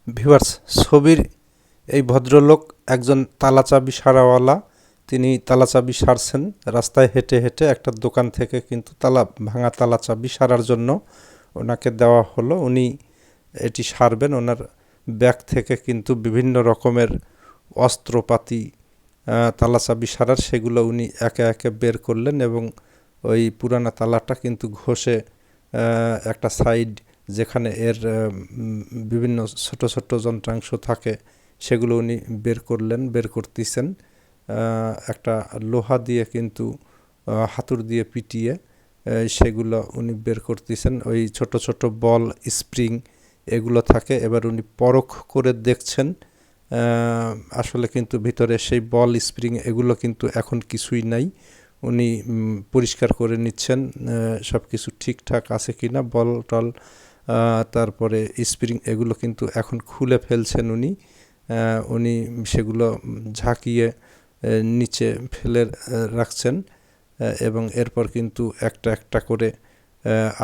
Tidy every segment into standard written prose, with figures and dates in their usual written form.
Viewers, ছবির এই ভদ্রলোক একজন তালাচাবি সারাওয়ালা। তিনি তালাচাবি সারছেন রাস্তায় হেঁটে হেঁটে। একটা দোকান থেকে কিন্তু ভাঙা তালাচাবি সারার জন্য ওনাকে দেওয়া হলো। উনি এটি সারবেন। ওনার ব্যাগ থেকে কিন্তু বিভিন্ন রকমের অস্ত্রপাতি, তালাচাবি সারার, সেগুলো উনি একে একে বের করলেন এবং ওই পুরানা তালাটা কিন্তু ঘষে একটা সাইড যেখানে এর বিভিন্ন ছোট ছোট যন্ত্রাংশ থাকে সেগুলো উনি বের করতেছেন। একটা লোহা দিয়ে কিন্তু হাতুড় দিয়ে পিটিয়ে সেগুলো উনি বের করতেছেন। ওই ছোট ছোট বল স্প্রিং এগুলো থাকে। এবার উনি পরখ করে দেখছেন আসলে কিন্তু ভিতরে সেই বল স্প্রিং এগুলো কিন্তু এখন কিছুই নাই। উনি পরিষ্কার করে নিচ্ছেন সব কিছু ঠিকঠাক আছে কিনা। বল টল তারপরে স্প্রিং এগুলো কিন্তু এখন খুলে ফেলছেন উনি সেগুলো ঝাঁকিয়ে নিচে ফেলে রাখছেন এবং এরপর কিন্তু একটা একটা করে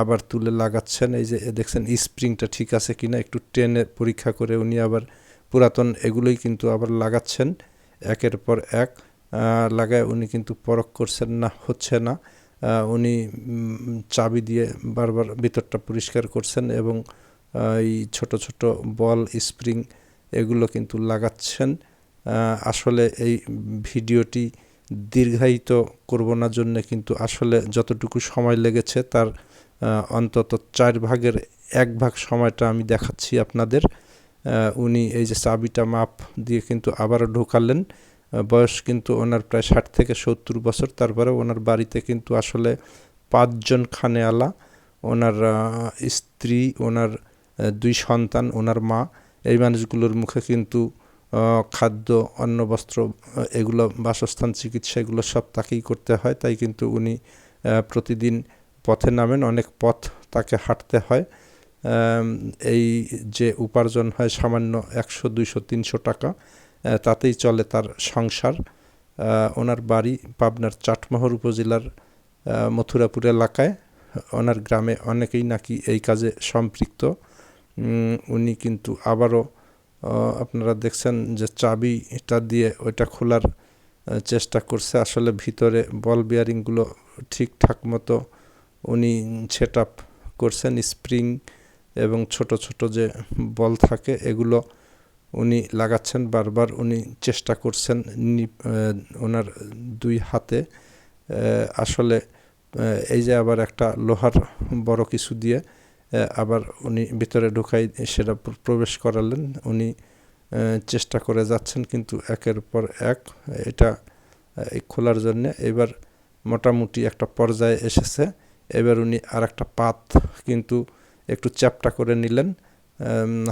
আবার তুলে লাগাচ্ছেন। এই যে দেখছেন স্প্রিংটা ঠিক আছে কিনা, একটু টেনে পরীক্ষা করে উনি আবার পুরাতন এগুলোই কিন্তু আবার লাগাচ্ছেন একের পর এক লাগায়। উনি কিন্তু পরখ করছেন না, হচ্ছে না। উনি চাবি দিয়ে বারবার ভিতরটা পরিষ্কার করছেন এবং এই ছোট ছোট বল স্প্রিং এগুলো কিন্তু লাগাচ্ছেন। আসলে এই ভিডিওটি দীর্ঘায়িত করব না জন্যে কিন্তু আসলে যতটুকু সময় লেগেছে তার অন্তত 1/4 সময়টা আমি দেখাচ্ছি আপনাদের। উনি এই যে চাবিটা মাপ দিয়ে কিন্তু আবারও ঢোকালেন। বয়স কিন্তু ওনার প্রায় 60 থেকে 70 বছর। তারপরে ওনার বাড়িতে কিন্তু আসলে 5 জন খানেওয়ালা, ওনার স্ত্রী, ওনার 2 সন্তান, ওনার মা। এই মানুষগুলোর মুখে কিন্তু খাদ্য, অন্ন, বস্ত্র এগুলো, বাসস্থান, চিকিৎসা এগুলো সব তাকেই করতে হয়। তাই কিন্তু উনি প্রতিদিন পথে নামেন। অনেক পথ তাকে হাঁটতে হয়। এই যে উপার্জন হয় সামান্য 100, 200, 300 টাকা, তাতেই চলে তার সংসার। ওনার বাড়ি পাবনার চাটমোহর উপজেলার মথুরাপুর এলাকায়। ওনার গ্রামে অনেকেই নাকি এই কাজে সম্পৃক্ত। উনি কিন্তু আবারও আপনারা দেখছেন যে চাবিটা দিয়ে ওইটা খোলার চেষ্টা করছে। আসলে ভিতরে বল বিয়ারিংগুলো ঠিকঠাক মতো উনি সেট আপ করছেন। স্প্রিং এবং ছোট ছোট যে বল থাকে এগুলো উনি লাগাচ্ছেন। বারবার উনি চেষ্টা করছেন ওনার 2 হাতে। আসলে এই যে আবার একটা লোহার বড় কিছু দিয়ে আবার উনি ভিতরে ঢুকাই সেটা প্রবেশ করালেন। উনি চেষ্টা করে যাচ্ছেন কিন্তু একের পর এক এটা খোলার জন্যে। এবার মোটামুটি একটা পর্যায়ে এসেছে। এবার উনি আর একটা পাত কিন্তু একটু চ্যাপ্টা করে নিলেন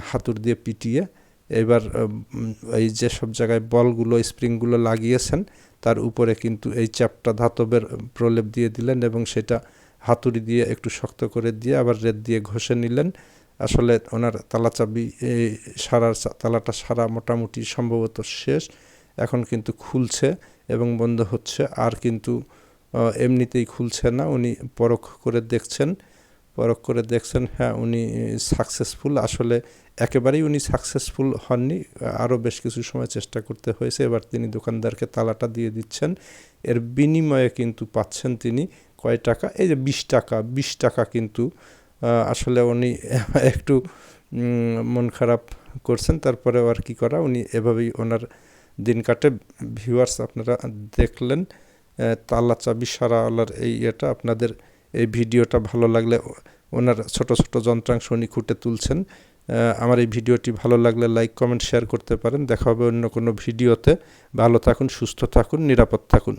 হাতুড় দিয়ে পিটিয়ে। এবার এই যে সব জায়গায় বলগুলো, স্প্রিংগুলো লাগিয়েছেন তার উপরে কিন্তু এই চ্যাপ্টা ধাতবের প্রলেপ দিয়ে দিলেন এবং সেটা হাতুড়ি দিয়ে একটু শক্ত করে দিয়ে আবার রেত দিয়ে ঘষে নিলেন। আসলে ওনার তালাটা সারা মোটামুটি সম্ভবত শেষ। এখন কিন্তু খুলছে এবং বন্ধ হচ্ছে। আর কিন্তু এমনিতেই খুলছে না। উনি পরখ করে দেখছেন। হ্যাঁ, উনি সাকসেসফুল। আসলে একেবারেই উনি সাকসেসফুল হননি, আরও বেশ কিছু সময় চেষ্টা করতে হয়েছে। এবার তিনি দোকানদারকে তালাটা দিয়ে দিচ্ছেন। এর বিনিময়ে কিন্তু পাচ্ছেন তিনি কয় টাকা? এই যে 20 টাকা কিন্তু আসলে উনি একটু মন খারাপ করছেন। তারপরে আর কি করা, উনি এভাবেই ওনার দিন কাটে। ভিউয়ার্স, আপনারা দেখলেন তালা চাবি সারাওয়ালার এই আপনাদের এই ভিডিওটা ভালো লাগলে, ওনার ছোট ছোট যন্ত্রাংশ উনি খুঁটে তুলছেন। আমার এই ভিডিওটি ভালো লাগলে লাইক, কমেন্ট, শেয়ার করতে পারেন। দেখা হবে অন্য কোনো ভিডিওতে। ভালো থাকুন, সুস্থ থাকুন, নিরাপদ থাকুন।